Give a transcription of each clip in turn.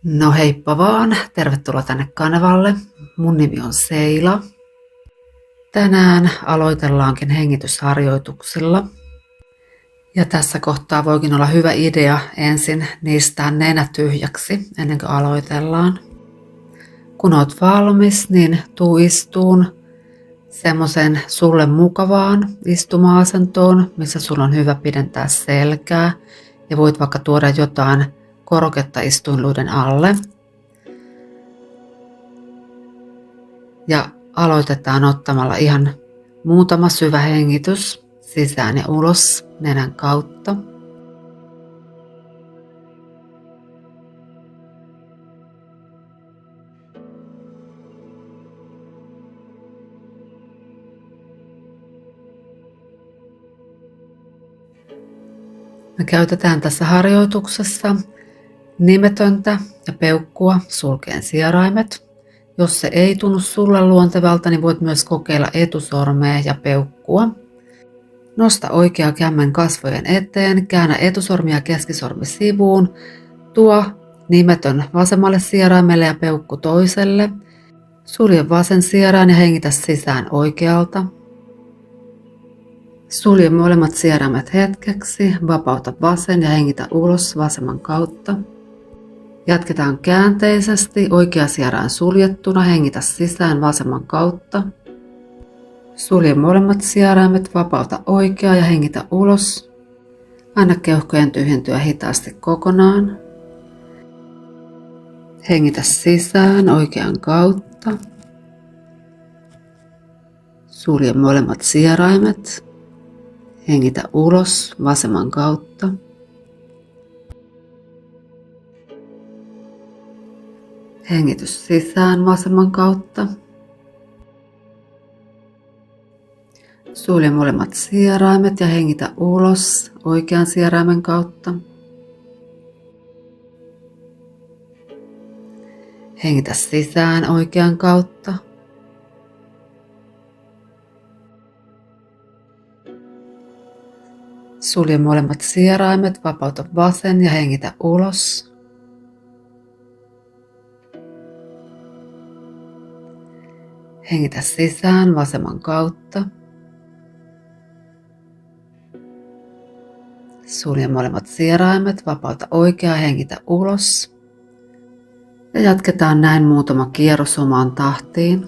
No heippa vaan, tervetuloa tänne kanavalle. Mun nimi on Seila. Tänään aloitellaankin hengitysharjoituksilla. Ja tässä kohtaa voikin olla hyvä idea ensin niistää nenä tyhjäksi ennen kuin aloitellaan. Kun oot valmis, niin tuu istuun semmoisen sulle mukavaan istuma-asentoon, missä sulla on hyvä pidentää selkää. Ja voit vaikka tuoda jotain koroketta istuinluiden alle. Ja aloitetaan ottamalla ihan muutama syvä hengitys sisään ja ulos nenän kautta. Me käytetään tässä harjoituksessa nimetöntä ja peukkua sulkeen sieraimet. Jos se ei tunnu sulle luontevalta, niin voit myös kokeilla etusormea ja peukkua. Nosta oikea kämmen kasvojen eteen, käännä etusormi ja keskisormi sivuun. Tuo nimetön vasemmalle sieraimelle ja peukku toiselle. Sulje vasen sierain ja hengitä sisään oikealta. Sulje molemmat sieraimet hetkeksi, vapauta vasen ja hengitä ulos vasemman kautta. Jatketaan käänteisesti, oikea sierain suljettuna, hengitä sisään vasemman kautta. Sulje molemmat sieraimet, vapauta oikea ja hengitä ulos. Anna keuhkojen tyhjentyä hitaasti kokonaan. Hengitä sisään oikean kautta. Sulje molemmat sieraimet. Hengitä ulos vasemman kautta. Hengitys sisään vasemman kautta. Sulje molemmat sieraimet ja hengitä ulos oikean sieraimen kautta. Hengitä sisään oikean kautta. Sulje molemmat sieraimet, vapauta vasen ja hengitä ulos. Hengitä sisään vasemman kautta. Sulje molemmat sieraimet, vapauta oikea, hengitä ulos. Ja jatketaan näin muutama kierros omaan tahtiin.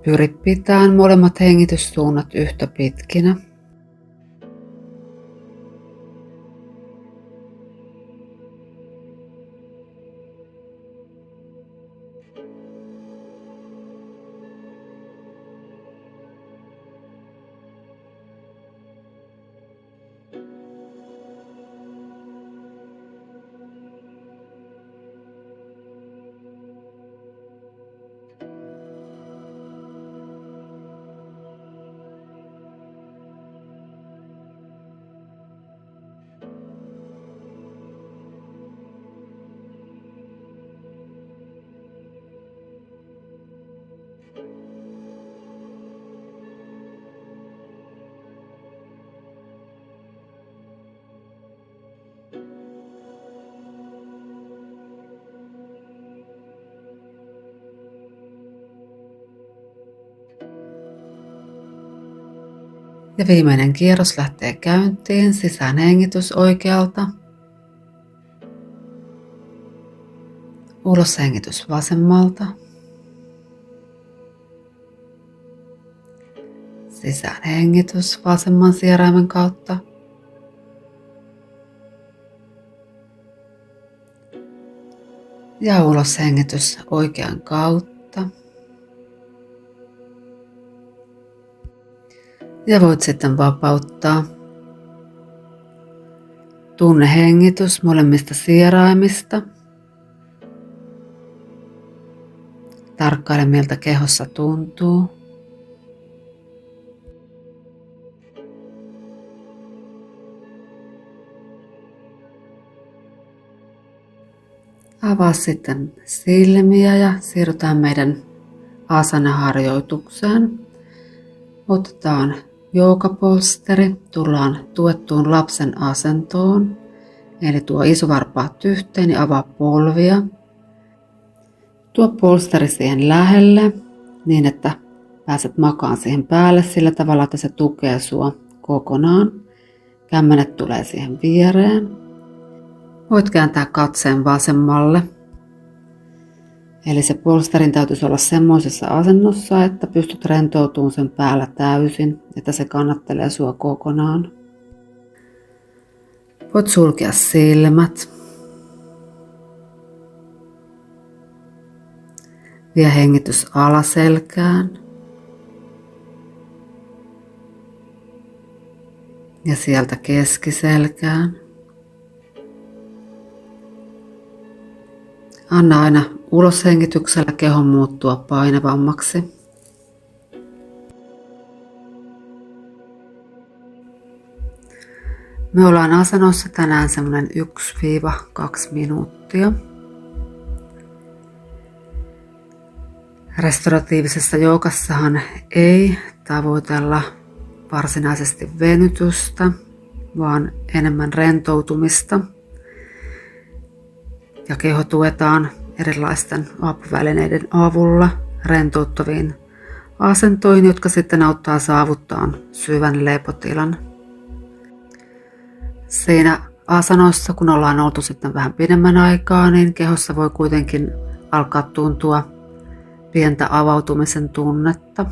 Pyri pitämään molemmat hengityssuunnat yhtä pitkinä. Ja viimeinen kierros lähtee käyntiin, sisään hengitys oikealta. Ulos hengitys vasemmalta. Sisään hengitys vasemman sieraimen kautta. Ja ulos hengitys oikean kautta. Ja voit sitten vapauttaa. Tunne hengitys molemmista sieraimista. Tarkkaile miltä kehossa tuntuu. Avaa sitten silmiä ja siirrytään meidän asana-harjoitukseen. Otetaan joogapolsteri, tullaan tuettuun lapsen asentoon. Eli tuo isovarpaat yhteen ja avaa polvia. Tuo polsteri siihen lähelle niin, että pääset makaan siihen päälle sillä tavalla, että se tukee sua kokonaan. Kämmenet tulee siihen viereen. Voit kääntää katseen vasemmalle. Eli se polsterin täytyisi olla semmoisessa asennossa, että pystyt rentoutumaan sen päällä täysin, että se kannattelee sua kokonaan. Voit sulkea silmät. Vie hengitys alaselkään. Ja sieltä keskiselkään. Anna aina uloshengityksellä kehon muuttua painavammaksi. Me ollaan asennossa tänään semmoinen 1-2 minuuttia. Restauratiivisessa joukassahan ei tavoitella varsinaisesti venytystä, vaan enemmän rentoutumista. Ja keho tuetaan erilaisten apuvälineiden avulla rentouttaviin asentoihin, jotka sitten auttaa saavuttaa syvän lepotilan. Siinä asanossa, kun ollaan oltu sitten vähän pidemmän aikaa, niin kehossa voi kuitenkin alkaa tuntua pientä avautumisen tunnetta.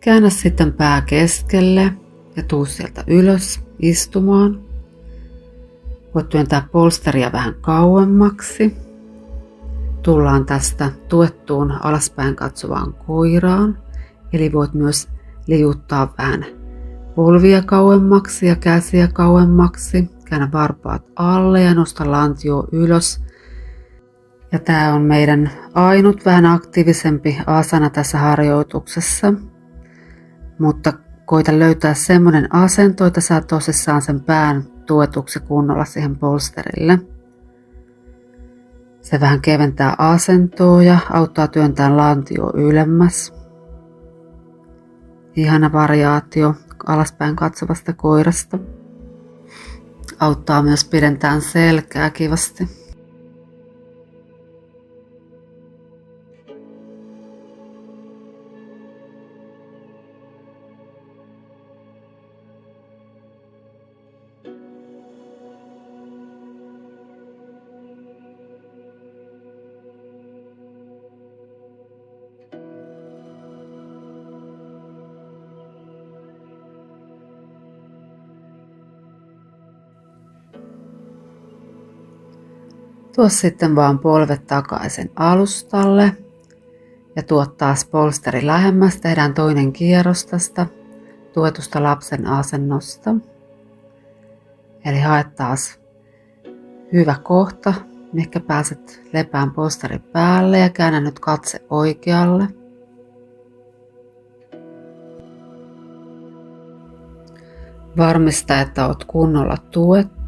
Käännä sitten pää keskelle ja tuu sieltä ylös istumaan. Voit työntää polsteria vähän kauemmaksi. Tullaan tästä tuettuun alaspäin katsovaan koiraan. Eli voit myös liuttaa vähän polvia kauemmaksi ja käsiä kauemmaksi. Käännä varpaat alle ja nosta lantio ylös. Ja tämä on meidän ainut vähän aktiivisempi asana tässä harjoituksessa. Mutta koita löytää semmoinen asento, että saat tosissaan sen pään tuetuksi kunnolla siihen polsterille. Se vähän keventää asentoa ja auttaa työntää lantio ylemmäs. Ihana variaatio alaspäin katsovasta koirasta. Auttaa myös pidentämään selkää kivasti. Tuo sitten vaan polvet takaisin alustalle ja tuo taas polsteri lähemmäs. Tehdään toinen kierros tästä tuetusta lapsen asennosta. Eli hae taas hyvä kohta, mihinkä pääset lepään polsterin päälle ja käännä nyt katse oikealle. Varmista, että olet kunnolla tuettu.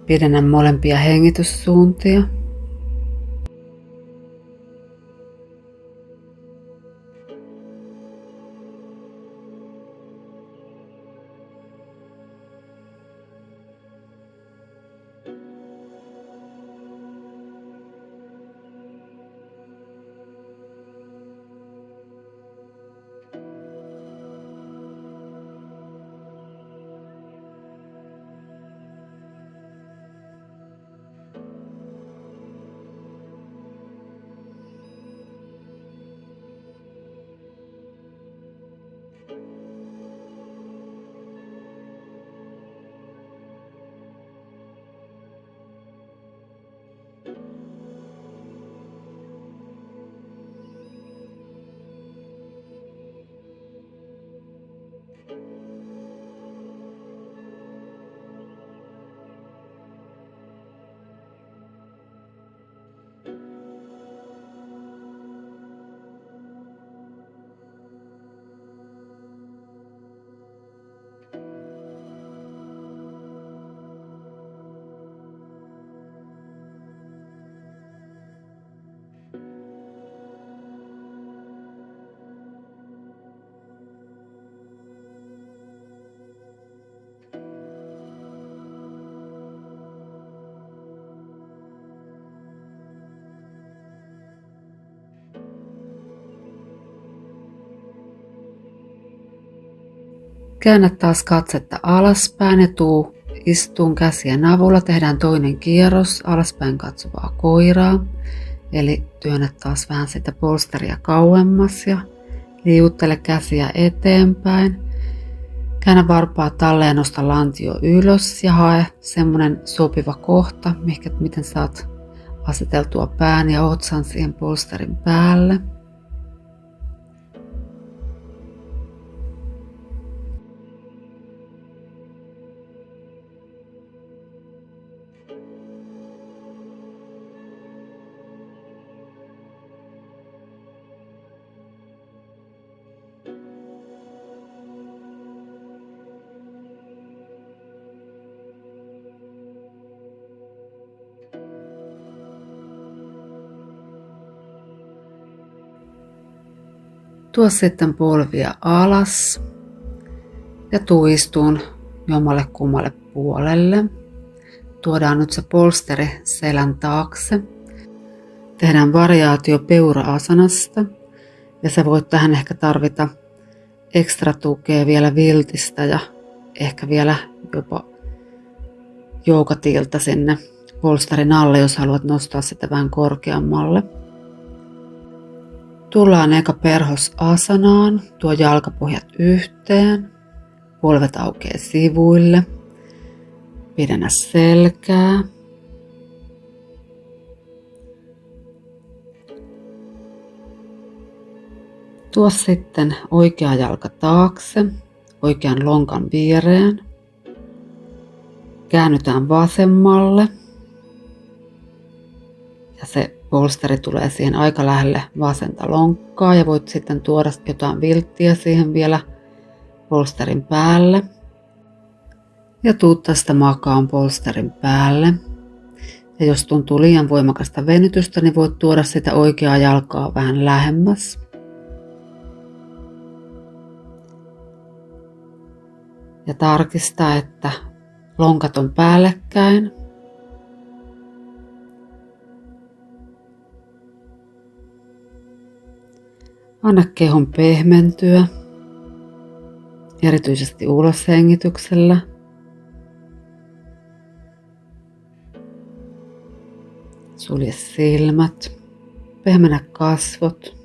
Pidennä molempia hengityssuuntia. Käännä taas katsetta alaspäin ja tuu istuun käsien avulla. Tehdään toinen kierros alaspäin katsovaa koiraa. Eli työnnä taas vähän sitä polsteria kauemmas ja liuuttele käsiä eteenpäin. Käännä varpaat alle ja nosta lantio ylös ja hae semmonen sopiva kohta, miten saat aseteltua pään ja otsan siihen polsterin päälle. Tuo sitten polvia alas ja tuu istuun jommalle kummalle puolelle. Tuodaan nyt se polsteri selän taakse. Tehdään variaatio peura-asanasta ja sä voit tähän ehkä tarvita ekstra tukea vielä viltistä ja ehkä vielä jopa joukatilta sinne polsterin alle, jos haluat nostaa sitä vähän korkeammalle. Tullaan eka perhosasanaan, tuo jalkapohjat yhteen, polvet aukeaa sivuille, pidennä selkää. Tuo sitten oikea jalka taakse, oikean lonkan viereen. Käännytään vasemmalle ja se polsteri tulee siihen aika lähelle vasenta lonkkaa ja voit sitten tuoda jotain vilttiä siihen vielä polsterin päälle. Ja tuu tästä makaan polsterin päälle. Ja jos tuntuu liian voimakasta venytystä, niin voit tuoda sitä oikeaa jalkaa vähän lähemmäs. Ja tarkista, että lonkat on päällekkäin. Anna kehon pehmentyä, erityisesti uloshengityksellä. Sulje silmät, pehmennä kasvot.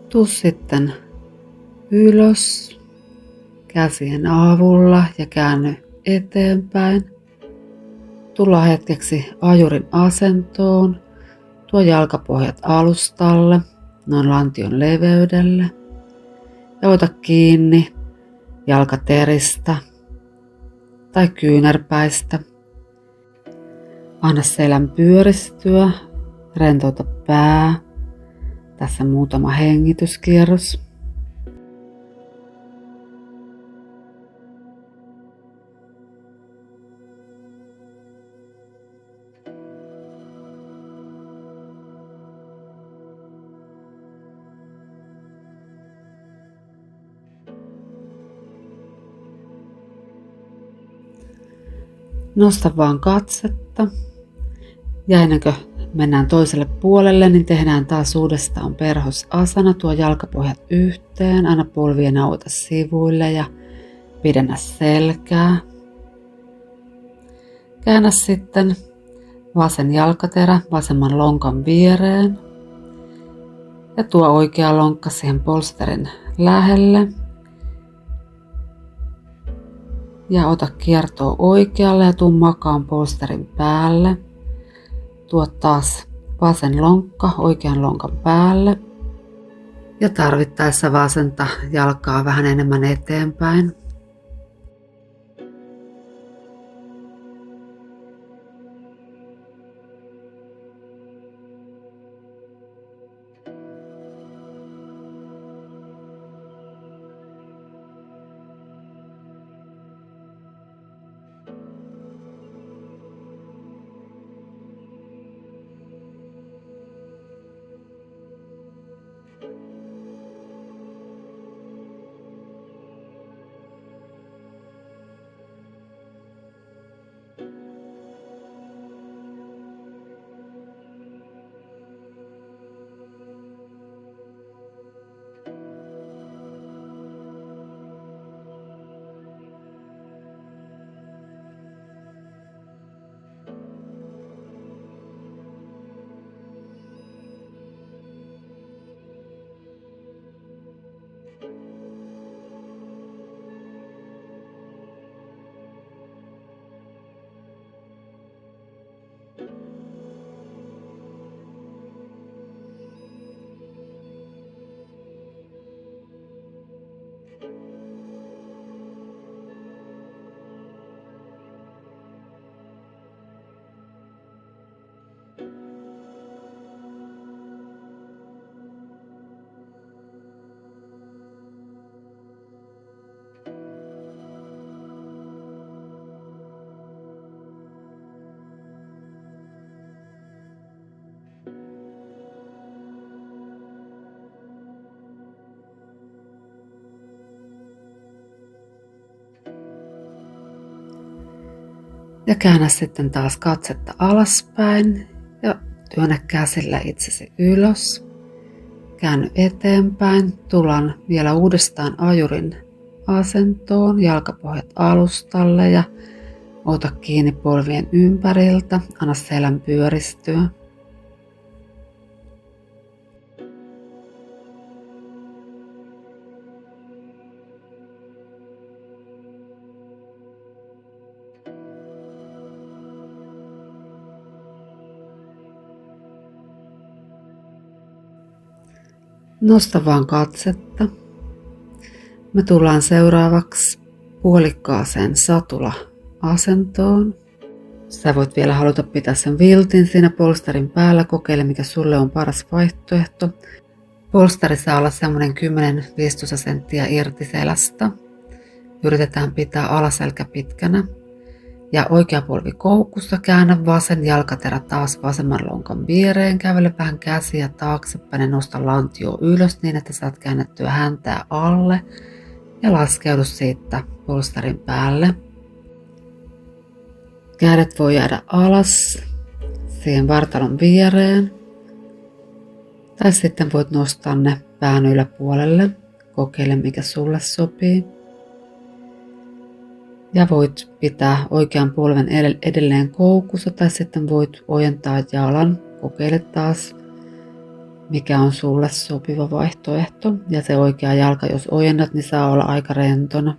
Tuu sitten ylös käsien avulla ja käänny eteenpäin. Tullaan hetkeksi ajurin asentoon. Tuo jalkapohjat alustalle, noin lantion leveydelle. Ja ota kiinni jalkateristä tai kyynärpäistä. Anna selän pyöristyä, rentouta pää. Tässä muutama hengityskierros. Nosta vaan katsetta. Ja ennen kuin mennään toiselle puolelle, niin tehdään taas uudestaan perhosasana. Tuo jalkapohjat yhteen, anna polvia nauta sivuille ja pidennä selkää. Käännä sitten vasen jalkaterä vasemman lonkan viereen. Ja tuo oikea lonkka siihen polsterin lähelle. Ja ota kiertoa oikealle ja tuu makaan polsterin päälle. Tuo taas vasen lonkka oikean lonkan päälle. Ja tarvittaessa vasenta jalkaa vähän enemmän eteenpäin. Ja käännä sitten taas katsetta alaspäin ja työnnä käsillä itsesi ylös. Käänny eteenpäin. Tullaan vielä uudestaan ajurin asentoon, jalkapohjat alustalle ja ota kiinni polvien ympäriltä. Anna selän pyöristyä. Nosta vaan katsetta. Me tullaan seuraavaksi puolikkaaseen satula-asentoon. Sä voit vielä haluta pitää sen viltin siinä polsterin päällä. Kokeile mikä sulle on paras vaihtoehto. Polsteri saa olla semmoinen 10-15 senttiä irti selästä. Yritetään pitää alaselkä pitkänä. Ja oikea polvi koukussa, käännä vasen jalkaterä taas vasemman lonkan viereen, kävele vähän käsiä taaksepäin ja nosta lantio ylös niin, että saat käännettyä häntää alle ja laskeudu siitä polsterin päälle. Kädet voi jäädä alas siihen vartalon viereen tai sitten voit nostaa ne pään yläpuolelle, kokeile mikä sulle sopii. Ja voit pitää oikean polven edelleen koukussa tai sitten voit ojentaa jalan. Kokeile taas mikä on sulle sopiva vaihtoehto. Ja se oikea jalka jos ojennat niin saa olla aika rentona.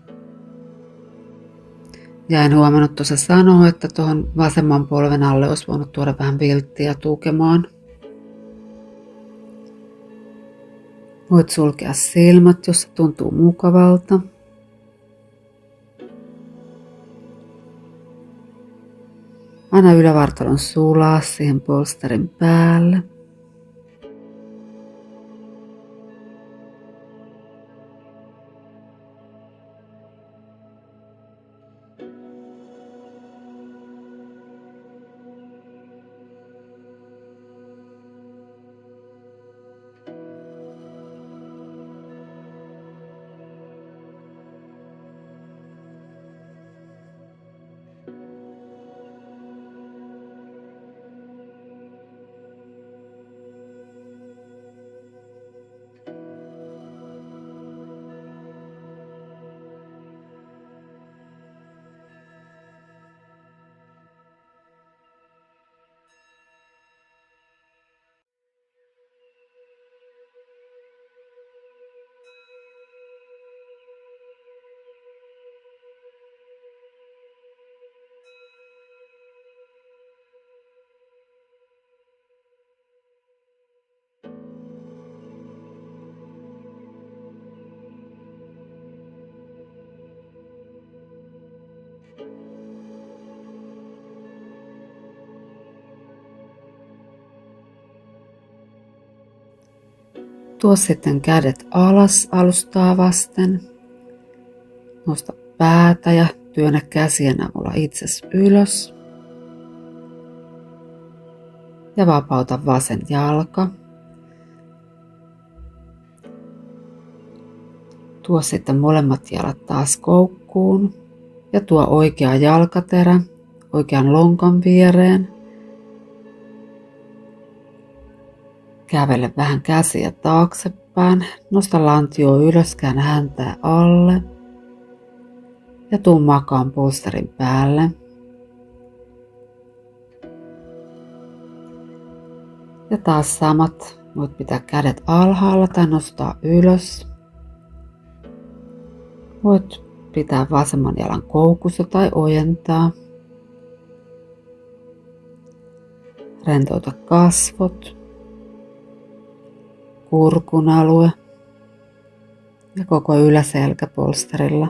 Ja en huomannut tuossa sanoa, että tuohon vasemman polven alle olisi voinut tuoda vähän vilttiä tukemaan. Voit sulkea silmät, jos se tuntuu mukavalta. Anna ylävartalon sulaa siihen polsterin päälle. Tuo sitten kädet alas alustaa vasten. Nosta päätä ja työnnä käsien avulla itsesi ylös. Ja vapauta vasen jalka. Tuo sitten molemmat jalat taas koukkuun. Ja tuo oikea jalkaterä oikean lonkan viereen. Kävele vähän käsiä taaksepäin. Nosta lantio ylös, käännä häntää alle. Ja tuu makaan polsterin päälle. Ja taas samat. Voit pitää kädet alhaalla tai nostaa ylös. Voit pitää vasemman jalan koukussa tai ojentaa. Rentouta kasvot, kurkun alue ja koko yläselkä polsterilla.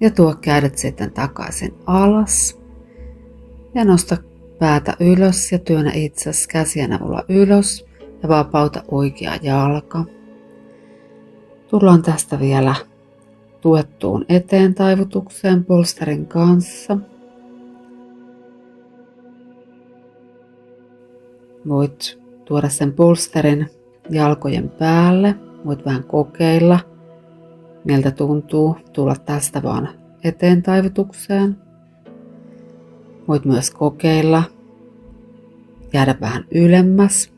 Ja tuo kädet sitten takaisin alas. Ja nosta päätä ylös ja työnnä itsesi käsien avulla ylös ja vapauta oikea jalka. Tullaan tästä vielä tuettuun eteen taivutukseen polsterin kanssa. Voit tuoda sen polsterin jalkojen päälle. Voit vähän kokeilla, miltä tuntuu tulla tästä vaan eteen taivutukseen. Voit myös kokeilla jäädä vähän ylemmäs.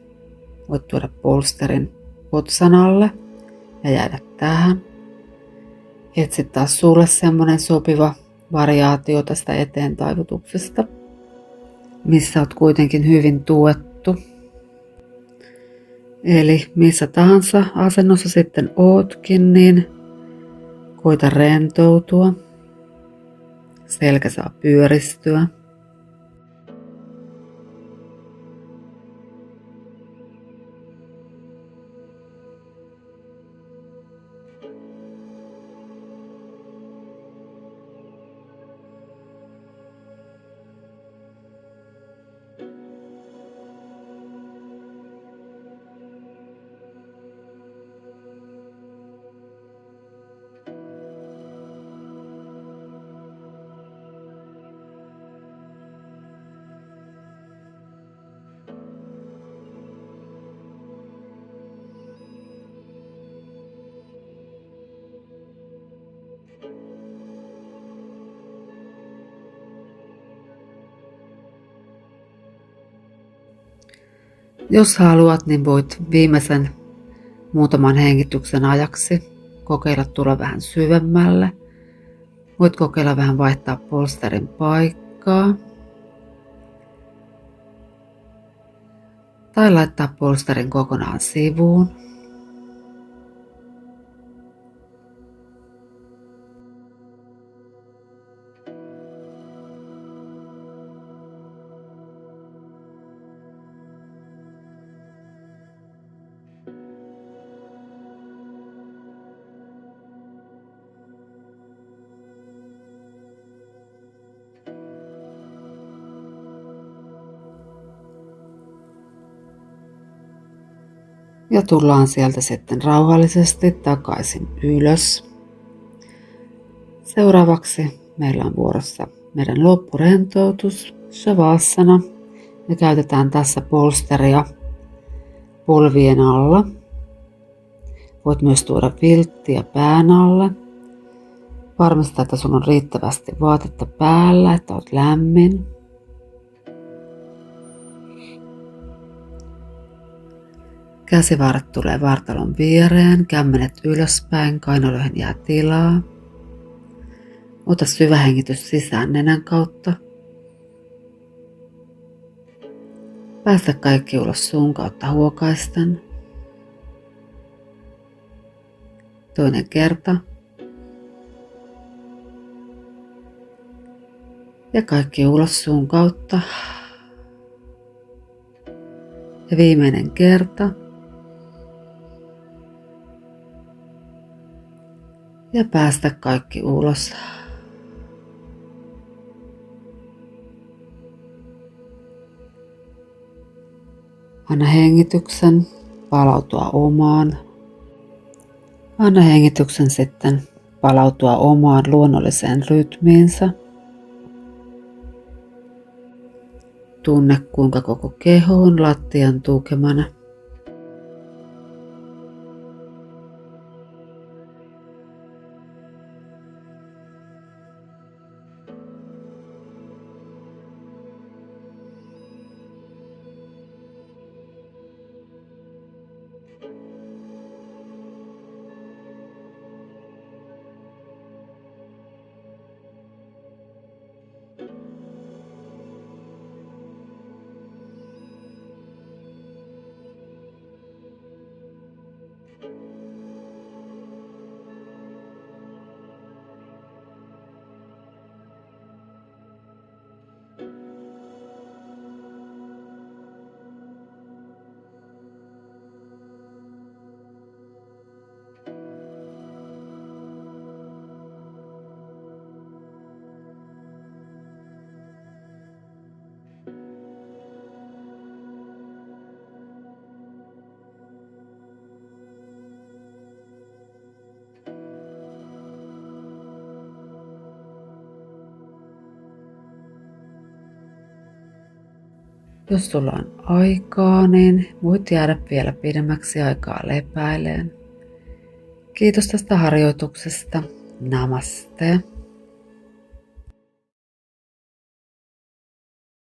Voit tuoda polsterin otsan alle ja jäädä tähän. Etsi taas sulle semmonen sopiva variaatio tästä eteen taivutuksesta, missä oot kuitenkin hyvin tuettu. Eli missä tahansa asennossa sitten ootkin, niin koita rentoutua. Selkä saa pyöristyä. Jos haluat, niin voit viimeisen muutaman hengityksen ajaksi kokeilla tulla vähän syvemmälle. Voit kokeilla vähän vaihtaa polsterin paikkaa. Tai laittaa polsterin kokonaan sivuun. Ja tullaan sieltä sitten rauhallisesti takaisin ylös. Seuraavaksi meillä on vuorossa meidän loppurentoutus, Shavasana. Me käytetään tässä polsteria polvien alla. Voit myös tuoda vilttiä pään alle. Varmista, että sun on riittävästi vaatetta päällä, että oot lämmin. Käsivarret tulee vartalon viereen, kämmenet ylöspäin, kainaloihin jää tilaa. Ota syvä hengitys sisään nenän kautta. Päästä kaikki ulos suun kautta huokaisten. Toinen kerta. Ja kaikki ulos suun kautta. Ja viimeinen kerta. Ja päästä kaikki ulos. Anna hengityksen palautua omaan. Anna hengityksen sitten palautua omaan luonnolliseen rytmiinsä. Tunne, kuinka koko keho on lattian tukemana. Jos sulla on aikaa, niin voit jäädä vielä pidemmäksi aikaa lepäileen. Kiitos tästä harjoituksesta. Namaste.